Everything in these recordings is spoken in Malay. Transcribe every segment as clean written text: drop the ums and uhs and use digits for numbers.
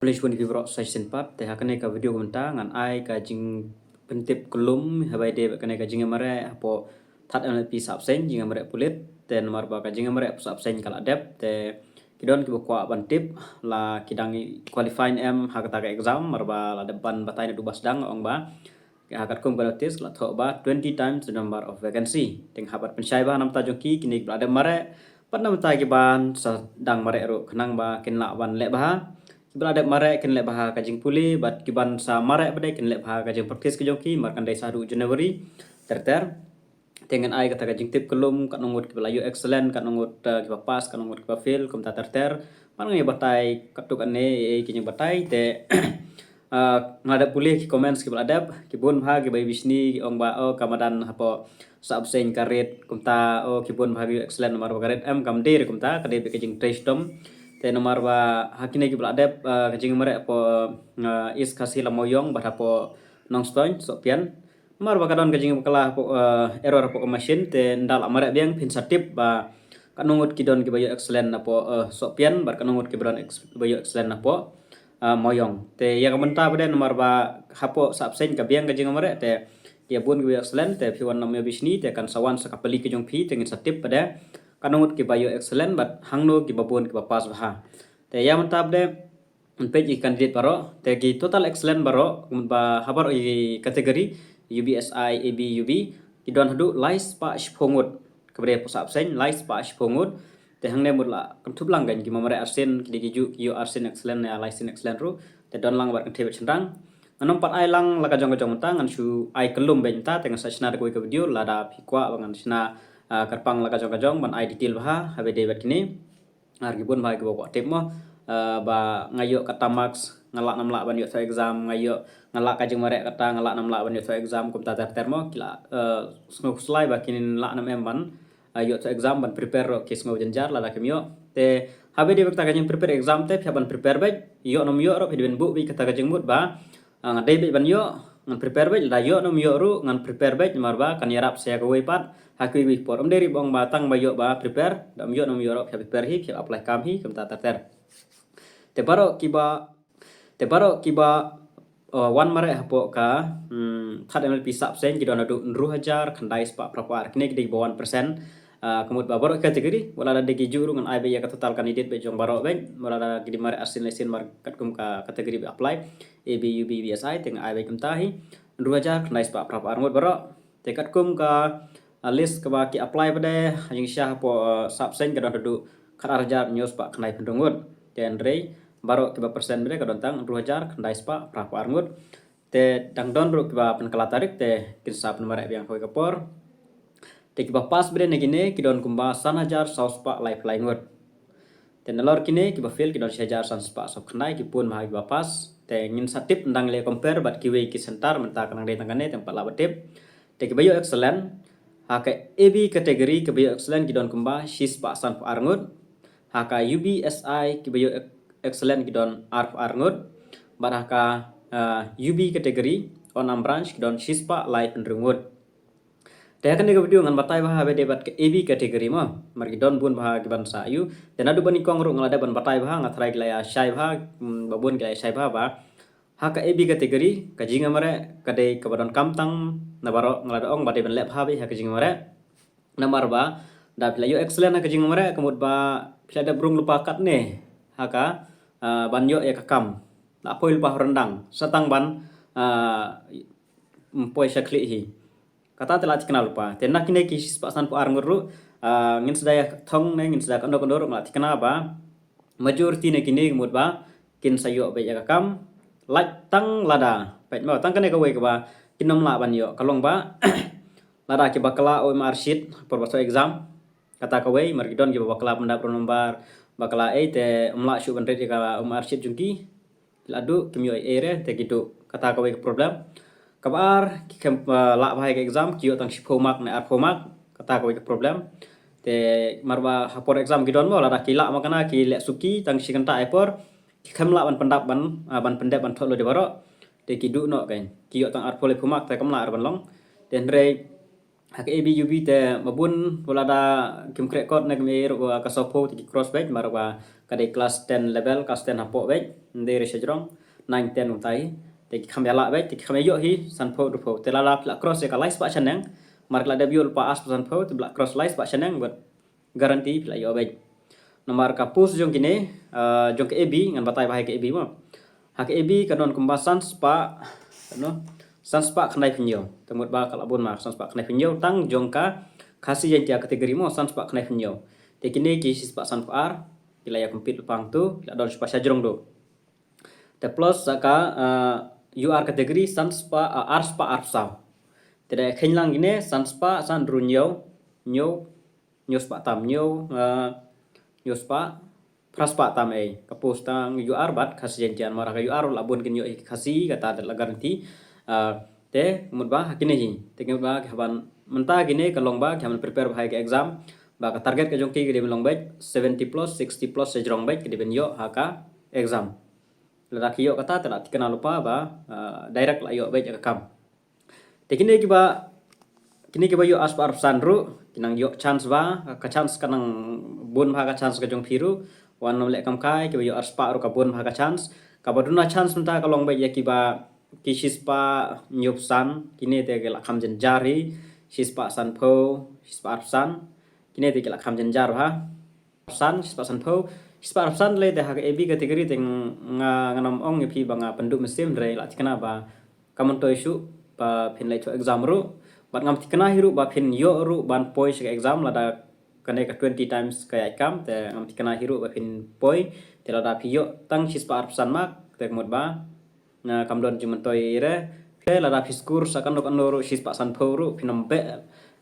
Boleh pun kibro session pap te hakane ka video kumenta ngan ai ka jing pentip kelum habai de kane ka jing mare apo that an pi sap sen jing mare pulit te nomor ba ka jing mare sap sen kala dep te kidon ki kwa ban tip la kidang qualifying em hakata ka exam marba la depan batai na dubas dang ong ba hakat kum notice la tho ba 20 times the number of vacancy ting habat pensyai ba nam ta jongki kini blade mare pat nam ta ki ban sa dang mare ro khnang ba kin la ban le ba Berada mare ken le baha kajing puli bat kiban sa mare bade ken le baha kajing practice ke joki markan dai sadu Januari terter dengan ai kata kajing tip kelum kat nongot ke belayu excellent kat nongot ke pas kat nongot ke fail kum ta terter pan ngai batai katuk ane kinyang batai te ngada puli ki comments ki beladap ki bun baha ki bai bisni ong ba o kamadan hapo sa absen karet kum ta o ki bun baha excellent nomor karet em kam dir kum ta kade kajing trace dom te nomor ba hakine ki beladap kajing mare po is kasih lamoyong bat hapo nongstoin sopian nomor ba kadon kajing kala po error po machine te ndal amare biang pin satip ba kanungut kidon ki bayo excellent apo sopian bat kanungut ki bayo excellent apo moyong te yang menta pada nomor ba hapo subsen ka biang kajing mare te ya bun ki excellent te piwan namyo bisni te kan sawan sakapeli ki jong phi tengin satip pada kanungut ki bayo excellent bat hangno ki babun ki bapas bah te ya menta pada page candidate baro te ki total excellent baro ba habar i kategori UBSI AB UB ki don hadu lais pa shpongut kebre pusap sen lais pa shpongut te hangne mutla kan thuplang gan ki mamare arsen ki digi ju arsen excellent ya lais excellent ru te don lang bar kan thebe chendang anom pat ai lang laka jong jong ta ngan su ai kelum benta te ngan sachna ko ke video lada phikwa bangan sina karpang laka jong ban ai detail bah habe de bat kini argibun bah ki boko tip mo ba ngayo kata max ngalak nam lak ban yo exam ngayo ngalak kajing mare kata ngalak nam lak ban yo exam kum ta termo kila snok slide ba kinin lak nam em ban yo exam ban prepare ro kes ngau jenjar la lakem yo te habe de kata kajing prepare exam te ban prepare ba yo nom yo ro ben bu bi kata kajing mut ba ngadai be ban yo ngan prepare ba la yo nom yo ru ngan prepare ba mar ba kan yarap saya ko wi pat hakui wi por dari bong batang ba yo ba prepare dam yo nom yo ro prepare hi apply kam hi kum ta ter te baro kiba wan mare hapo ka that ml pisap sen ki don adu 2000 khandai spa prapar kine ki 1% kemud babaro kategori wala da degi juru ngan ai be ya total candidate be jong baro ben wala da gidi mare asin lesin mar kat kum ka kategori be apply ABUB BSI teng ai be kum tahi 2000 khandai spa prapar ngut baro te kat kum ka list ka ba ki apply bade hang syah po sap sen ka don adu khat arjar news pa khandai pendungut ten rei baro kiba persen bere kadon tang 2000 khandai spa prapo arngut te dang don ru kiba pen kala tarik te kinsa pen mare biang hoi kapor te kiba pas bere negine kidon kumba 1000 saus pa life line ngut te nalor kine kiba fail kidon 1000 san spa sop khandai ki pun mahai kiba pas te ngin satip ndang le compare bat kiwe ki sentar menta kanang de tangane tempat la batip te kiba yo excellent hake AB kategori kiba yo excellent kidon kumba shis pa san pa arngut haka UBSI kiba yo excellent kidon arf arngut baraka UB kategori onam branch kidon shispa live penrungut te kan video ngan batai bah be debat ke AB kategori mo margi don bun bah giban sa yu dan adu bani kong ru ngalada ban batai bah ngatrai gilaya syai bah babun gilaya syai bah haka AB kategori kajinga mare kade kabadon kamtang nabaro ngalada ong bade ban lep ha be haka jinga mare namar ba da pilayo excellent haka jinga mare kemud ba pilada brung lupa kat ne haka banyo ya kakam la poil bah rendang satang ban poi syakli hi kata telah dikenal lupa tenak kini kis pasan po arnguru ngin sedaya thong ne ngin sedaya kandok kandok la dikenal ba majority ne kini mut ba kin sayo be ya kakam lak tang lada pet ma tang kane ka we ka ba kinom la ban yo kalong ba lada ki bakala o marshit por baso exam kata ka we margidon ki bakala pendap nomor bakala te umla shu ban redi ka arshid jungki ladu kimyo ere te gitu kata ka we problem kabar kem la bhai ke exam kiyo tang shiphomak na arphomak kata ka we problem te marba hapor exam gidon mo lada kila makana ki le suki tang shikanta epor kem la ban pendap ban pendap ban tholo de baro te kidu no kain kiyo tang arphole phomak te kamla ar ban long ten re hak ABUB te mabun wala da kim krekot na kami ro ka sopo ti crossback marwa kadai kelas 10 level kelas 10 hapo baik ndere sejrong 9 10 utai te khamela baik te khameyo hi sanpo dupo te lala pla cross ka lais pa chaneng mar la debiol pa as sanpo te bla cross lais pa chaneng buat garanti pla yo baik nomor kapus jong kini jong ke ebi ngan batai bahai ke ebi mo hak ebi kadon kumbasan spa no sans pa khnai phnyo temut ba kalabun ma sans pa khnai phnyo tang jong ka khasi yang tia kategori mo sans pa khnai phnyo te kini ki sis pa san ar pila ya kompit pang tu la don spa sajrong do te plus saka UR kategori sans pa ars pa arsa te da khenlang gine sans pa san runyo nyo nyo spa tam nyo nyo spa praspa tam kapus tang UR bat khasi yang tia mara ka UR labun kin yo khasi kata la garanti te mudba hakine hi te mudba haban menta gine kalong ba haban prepare bhai ke exam ba ka target ke jongki ke long ba 70 plus 60 plus sejrong ba ke ben yo haka exam la ki yo kata ta tikana lupa ba direct la yo ba ka kam te kine ki ba yo aspar sandru kinang yo chance ba ka chance kanang bun bha ka chance ke jong phiru wan nom le kam kai ke yo aspar ka bun bha ka chance ka baduna chance menta kalong ba ya ki ba kisispa nyupsan kini te gelak hamjen jari sispa sanpo sispa arsan kini te gelak hamjen jar ha arsan sispa sanpo sispa arsan le te hak ebi kategori te nganom ong ngepi banga penduk mesim re la tikana ba kamon to isu ba pin le to exam ru bat ngam tikana hiru ba pin yo ru ban poi se exam la da kane ka 20 times kaya kam te ngam tikana hiru ba pin poi te la da pi yo tang sispa arsan mak te mod ba na kamdon cuman toy re la da fiskur sakan dok anoro sis pa san phoru pinombe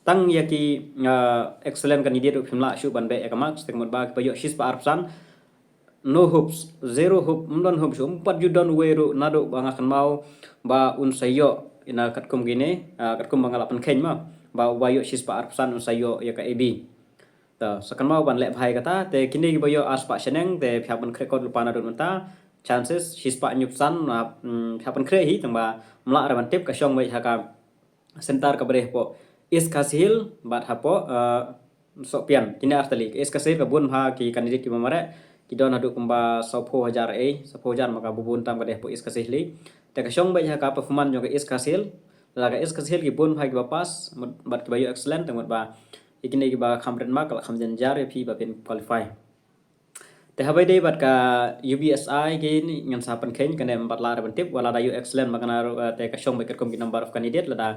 tang yaki excellent candidate phimla shu ban be ekamak stek mod ba payo sis pa arpsan no hopes zero hope mdon hope shum pat judon weru nado banga kan mau ba un sayo ina katkum gine katkum bangala pen khen ma ba wayo sis pa arpsan un sayo ya ka ebi ta sakan mau ban le bhai kata te kini bayo aspa seneng te phyapan krekod lupana don menta chances hispa nyupsan hapan krehi tamba mla raban tip ka shong mai haka sentar ka breh po is kasil bat hapo sopian kini artali is kasil ka bun ha ki candidate ki mamare ki don hadu kumba 10,000 maka bubun tam ka deh po is kasil li te ka shong mai haka performan jo ka is kasil la ka is kasil ki bun ha ki bapas bat ki bayu excellent tengot ba ikini ki ba khamren mak la khamjen jar phi ba pin qualify te habai dei bat ka UBSI gini ngan sapan khen kan em bat la tip wala da excellent makana te ka shong beker kom ki number of candidate la da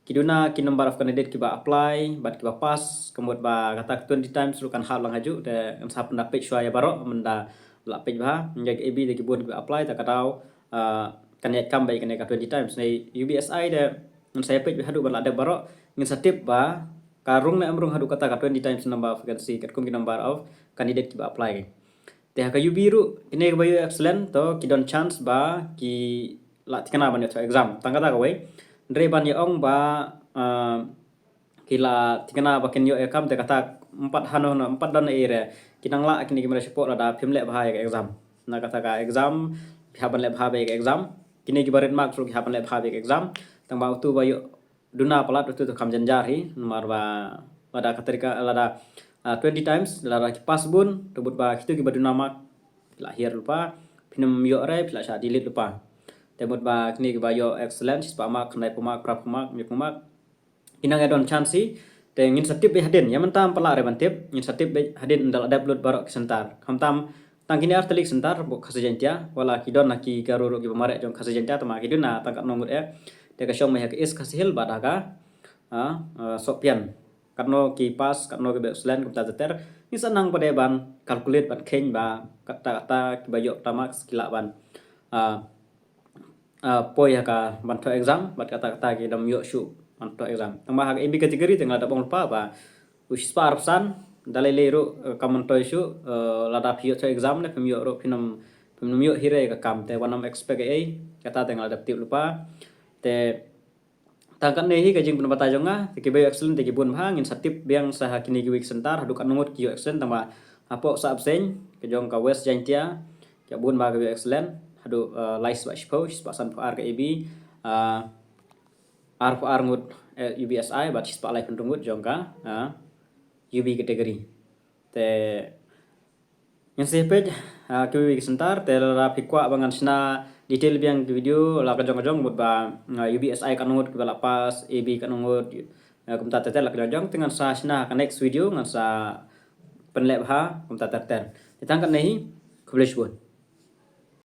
kiduna ki number of candidate ki ba apply bat ki ba pass kemut ba kata 20 times lu kan hal lang haju te ngan sapan da page ya baro menda la page ba njag ab de ki bon ki apply ta katau kan ya kam bai kan ka 20 times nei UBSI de ngan saya page hadu bat la de baro ngan satip ba karung na amrung hadu kata ka 20 times number of vacancy kat kom ki number of candidate ki ba apply te haka biru ini bayu excellent to kidon chance ba ki la tikana ban to exam tangkata ka we ndre ban ya ong ba kila tikana ba ken yo ekam te kata 4 hano 4 don ere kinang la kini kimra support ada pimle bahaya ka exam na kata ka exam haban le bahaya ka exam kini gibaret mark ru haban le bahaya ka exam tang ba tu bayu duna palat tu kam janjari nomor ba pada katerika lada 20 times lara ki pas bun tebut ba kitu ki badu nama lahir lupa pinam yo re pila sha delete lupa tebut ba kini ki ba yo excellent spa mak nai pumak prap pumak mi pumak inang edon chansi te ngin satip be hadin ya mentam pala re bantip ngin satip be hadin dal upload barok sentar kamtam tang kini artelik sentar bo khasajentia wala ki don naki garuru ki mare jong khasajentia tama ki duna tangkat nomor te ka shong me hak is khasihil badaga sopian karno ki pas karno ke excellent kumta teter ni sanang pada ban calculate ban khen ba kata-kata ki bayo tamak skila ban poi ka ban to exam bat kata-kata ki dam yo shu ban to exam tambah hak ebi kategori tengah dabong lupa ba usis parsan dalai leru kaman to shu lada pio to exam le pemyo ro pinam yo hire ka kam te wanam expect kata tengah adaptif lupa te tangkan nehi kajing pun bata jonga tiki bayo excellent tiki bun hangin satip biang saha kini ki week sentar hadu kan nomor ki excellent tama apo sa absen ke jong ka west jantia ke bun ba ki excellent hadu lais ba shpo pasan ar ka ebi ar ar ngut UBSI bat spa lai pendungut jong ka UB kategori te Yang sih page kiwi sebentar telah pikwa bangan sena detail biang video la kajong-kajong buat ba UBSI kanungut ke lapas AB kanungut kumta tetel la kajong dengan sa sena ka next video ngan sa penlep ha kumta tetel ditangkan nahi kublish buat